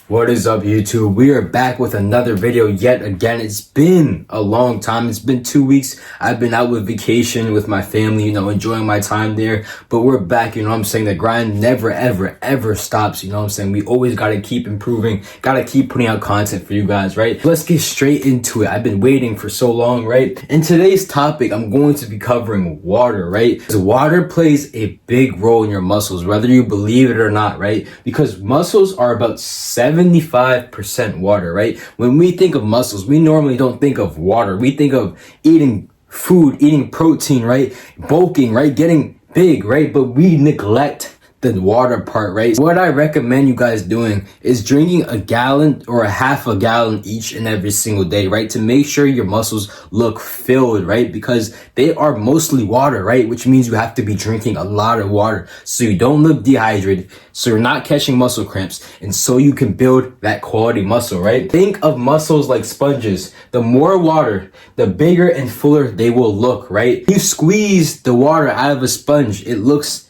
What is up, YouTube? We are back with another video yet again. It's been a long time. It's been 2 weeks. I've been out with vacation with my family, enjoying my time there. But we're back, The grind never, ever stops, We always got to keep improving, got to keep putting out content for you guys, right? Let's get straight into it. I've been waiting for so long, right? In today's topic, I'm going to be covering water, right? Because water plays a big role in your muscles, whether you believe it or not, right? Because muscles are about 75% water, right? When we think of muscles, we normally don't think of water. We think of eating food, eating protein, right? Bulking, right? Getting big, right? But we neglect the water part, right? What I recommend you guys doing is drinking a gallon or a half a gallon each and every single day, right? To make sure your muscles look filled, right? Because they are mostly water, right? Which means you have to be drinking a lot of water so you don't look dehydrated, so you're not catching muscle cramps, and so you can build that quality muscle, right? Think of muscles like sponges. The more water, the bigger and fuller they will look, right? You squeeze the water out of a sponge, it looks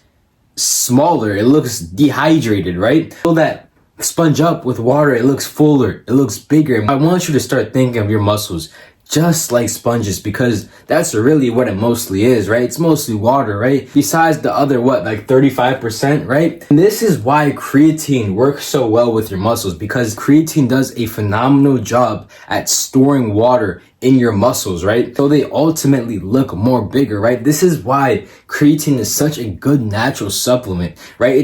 smaller, it looks dehydrated, right? Fill that sponge up with water, it looks fuller, it looks bigger. I want you to start thinking of your muscles just like sponges, because that's really what it mostly is, right? It's mostly water, right? Besides the other, 35%, right? And this is why creatine works so well with your muscles, because creatine does a phenomenal job at storing water in your muscles, right? So they ultimately look more bigger, right? This is why creatine is such a good natural supplement, right?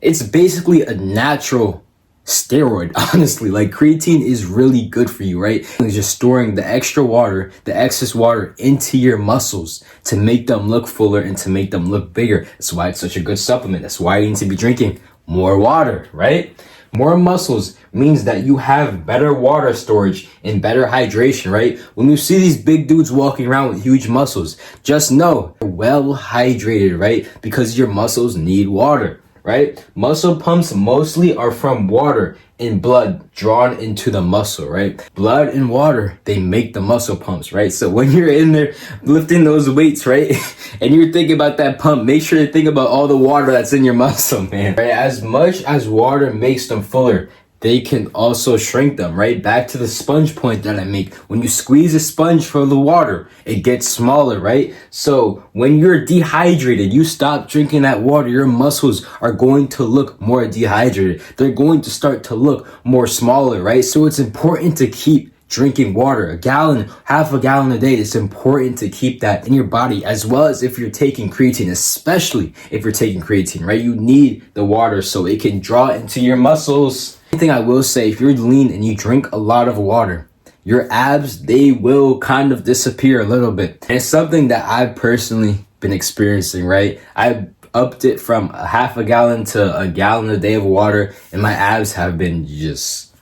It's basically a natural steroid, honestly. Creatine is really good for you, right? It's just storing the extra water, the excess water into your muscles to make them look fuller and to make them look bigger. That's why it's such a good supplement. That's why you need to be drinking more water, right? More muscles means that you have better water storage and better hydration, right? When you see these big dudes walking around with huge muscles, just know they're well hydrated, right? Because your muscles need water, right? Muscle pumps mostly are from water and blood drawn into the muscle, right? Blood and water, they make the muscle pumps, right? So when you're in there lifting those weights, right? And you're thinking about that pump, make sure to think about all the water that's in your muscle, man. Right? As much as water makes them fuller, they can also shrink them, right? Back to the sponge point that I make. When you squeeze a sponge for the water, it gets smaller, right? So when you're dehydrated, you stop drinking that water, your muscles are going to look more dehydrated. They're going to start to look more smaller, right? So it's important to keep drinking water, a gallon, half a gallon a day. It's important to keep that in your body, as well as if you're taking creatine, especially if you're taking creatine, right? You need the water so it can draw into your muscles. One thing I will say, if you're lean and you drink a lot of water, your abs, they will kind of disappear a little bit. And it's something that I've personally been experiencing, right? I upped it from a half a gallon to a gallon a day of water, and my abs have been just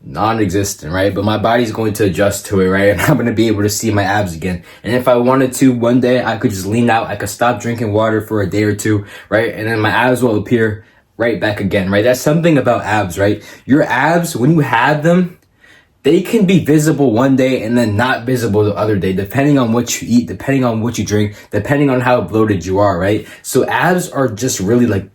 non-existent, right? But my body's going to adjust to it, right? And I'm going to be able to see my abs again. And if I wanted to, one day I could just lean out, I could stop drinking water for a day or two, right? And then my abs will appear right back again, right? That's something about abs, right? Your abs, when you have them, they can be visible one day and then not visible the other day, depending on what you eat, depending on what you drink, depending on how bloated you are, right? So abs are just really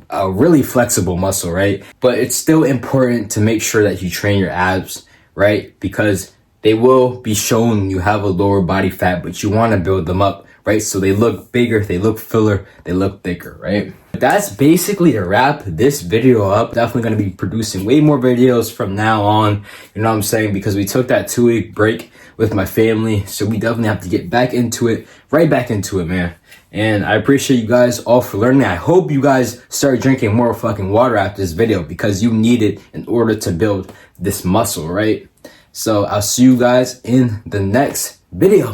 a really flexible muscle, right? But it's still important to make sure that you train your abs, right? Because they will be shown you have a lower body fat, but you want to build them up, right? So they look bigger, they look fuller, they look thicker, right? That's basically to wrap this video up. Definitely going to be producing way more videos from now on, because we took that 2-week break with my family. So we definitely have to get back into it, right back into it, man. And I appreciate you guys all for learning. I hope you guys start drinking more fucking water after this video, because you need it in order to build this muscle, right? So I'll see you guys in the next video.